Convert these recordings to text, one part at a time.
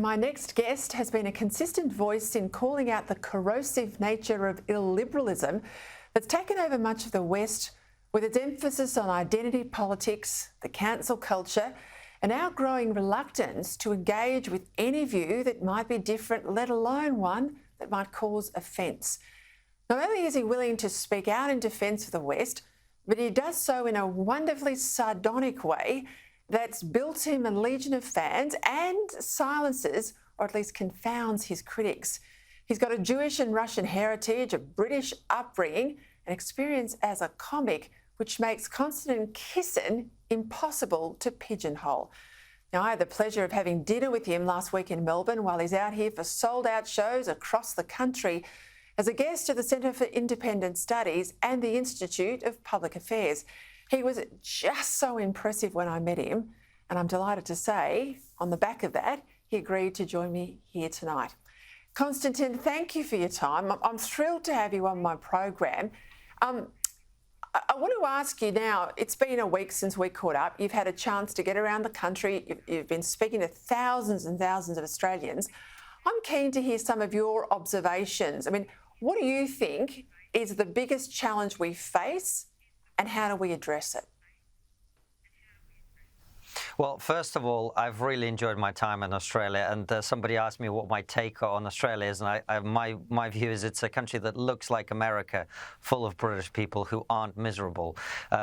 My next guest has been a consistent voice in calling out the corrosive nature of illiberalism that's taken over much of the West, with its emphasis on identity politics, the cancel culture, and our growing reluctance to engage with any view that might be different, let alone one that might cause offence. Not only is he willing to speak out in defence of the West, but he does so in a wonderfully sardonic way that's built him a legion of fans and silences, or at least confounds, his critics. He's got a Jewish and Russian heritage, a British upbringing, and experience as a comic, which makes Konstantin Kisin impossible to pigeonhole. Now, I had the pleasure of having dinner with him last week in Melbourne while he's out here for sold-out shows across the country as a guest at the Centre for Independent Studies and the Institute of Public Affairs. He was just so impressive when I met him, and I'm delighted to say, on the back of that, he agreed to join me here tonight. Konstantin, thank you for your time. I'm thrilled to have you on my program. I want to ask you now, it's been a week since we caught up. You've had a chance to get around the country. You've been speaking to thousands and thousands of Australians. I'm keen to hear some of your observations. I mean, what do you think is the biggest challenge we face, and how do we address it? Well, first of all, I've really enjoyed my time in Australia, and somebody asked me what my take on Australia is, and my view is it's a country that looks like America, full of British people who aren't miserable.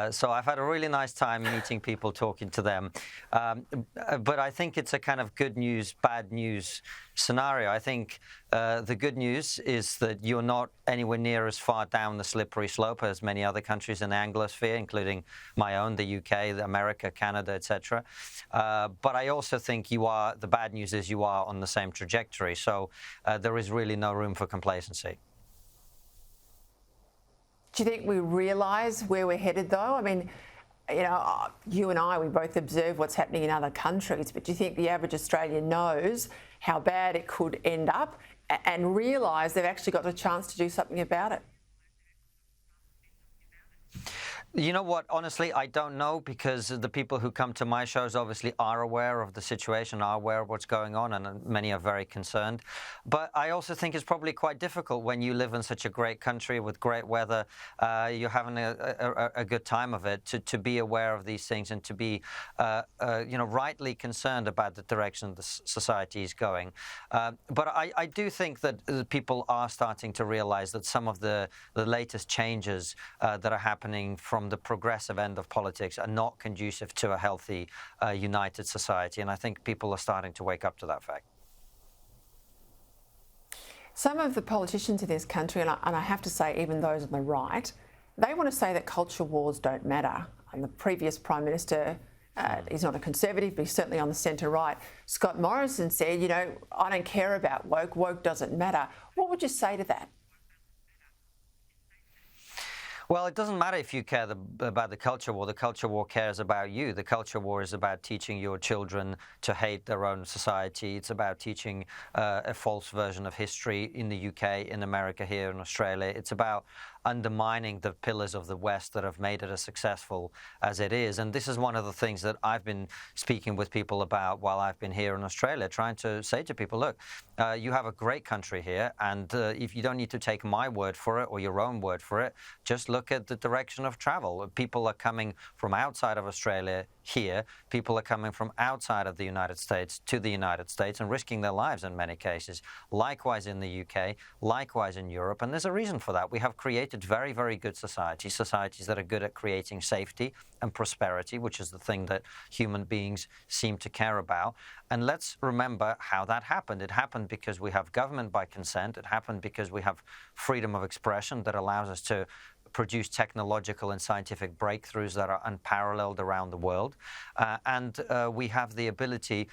So I've had a really nice time meeting people, talking to them. But I think it's a kind of good news, bad news scenario. I think the good news is that you're not anywhere near as far down the slippery slope as many other countries in the Anglosphere, including my own, the UK, America, Canada, etc. But I also think the bad news is you are on the same trajectory. So there is really no room for complacency. Do you think we realise where we're headed, though? I mean, you know, you and I, we both observe what's happening in other countries, but do you think the average Australian knows how bad it could end up and realise they've actually got a chance to do something about it? You know what? Honestly, I don't know, because the people who come to my shows obviously are aware of the situation, are aware of what's going on, and many are very concerned. But I also think it's probably quite difficult when you live in such a great country with great weather, you're having a good time of it, to be aware of these things and to be, rightly concerned about the direction the society is going. But I do think that people are starting to realize that some of the latest changes that are happening from the progressive end of politics are not conducive to a healthy, united society. And I think people are starting to wake up to that fact. Some of the politicians in this country, and I have to say even those on the right, they want to say that culture wars don't matter. And the previous Prime Minister, he's not a Conservative, but he's certainly on the centre-right, Scott Morrison said, you know, I don't care about woke, woke doesn't matter. What would you say to that? Well, it doesn't matter if you care about the culture war. The culture war cares about you. The culture war is about teaching your children to hate their own society. It's about teaching a false version of history in the UK, in America, here in Australia. It's about undermining the pillars of the West that have made it as successful as it is. And this is one of the things that I've been speaking with people about while I've been here in Australia, trying to say to people, look, you have a great country here, and if you don't need to take my word for it or your own word for it, just look at the direction of travel. People are coming from outside of Australia here. People are coming from outside of the United States to the United States and risking their lives in many cases. Likewise in the UK, likewise in Europe. And there's a reason for that. We have created very, very good societies that are good at creating safety and prosperity, which is the thing that human beings seem to care about. And let's remember how that happened. It happened because we have government by consent. It happened because we have freedom of expression that allows us to produce technological and scientific breakthroughs that are unparalleled around the world. And we have the ability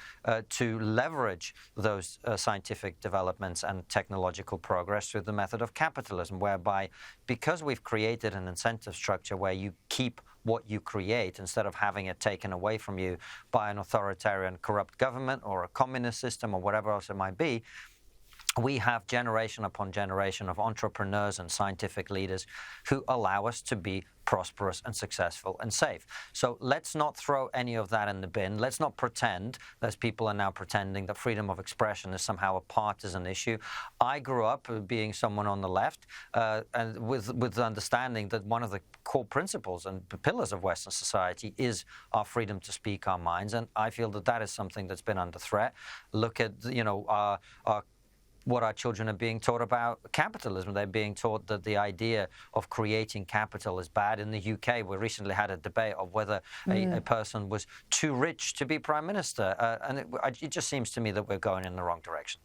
to leverage those scientific developments and technological progress through the method of capitalism, whereby, because we've created an incentive structure where you keep what you create instead of having it taken away from you by an authoritarian, corrupt government or a communist system or whatever else it might be, we have generation upon generation of entrepreneurs and scientific leaders who allow us to be prosperous and successful and safe. So let's not throw any of that in the bin. Let's not pretend, as people are now pretending, that freedom of expression is somehow a partisan issue. I grew up being someone on the left and with the understanding that one of the core principles and pillars of Western society is our freedom to speak our minds. And I feel that that is something that's been under threat. Look at, what our children are being taught about capitalism. They're being taught that the idea of creating capital is bad. In the UK, we recently had a debate of whether a person was too rich to be prime minister. And it just seems to me that we're going in the wrong direction.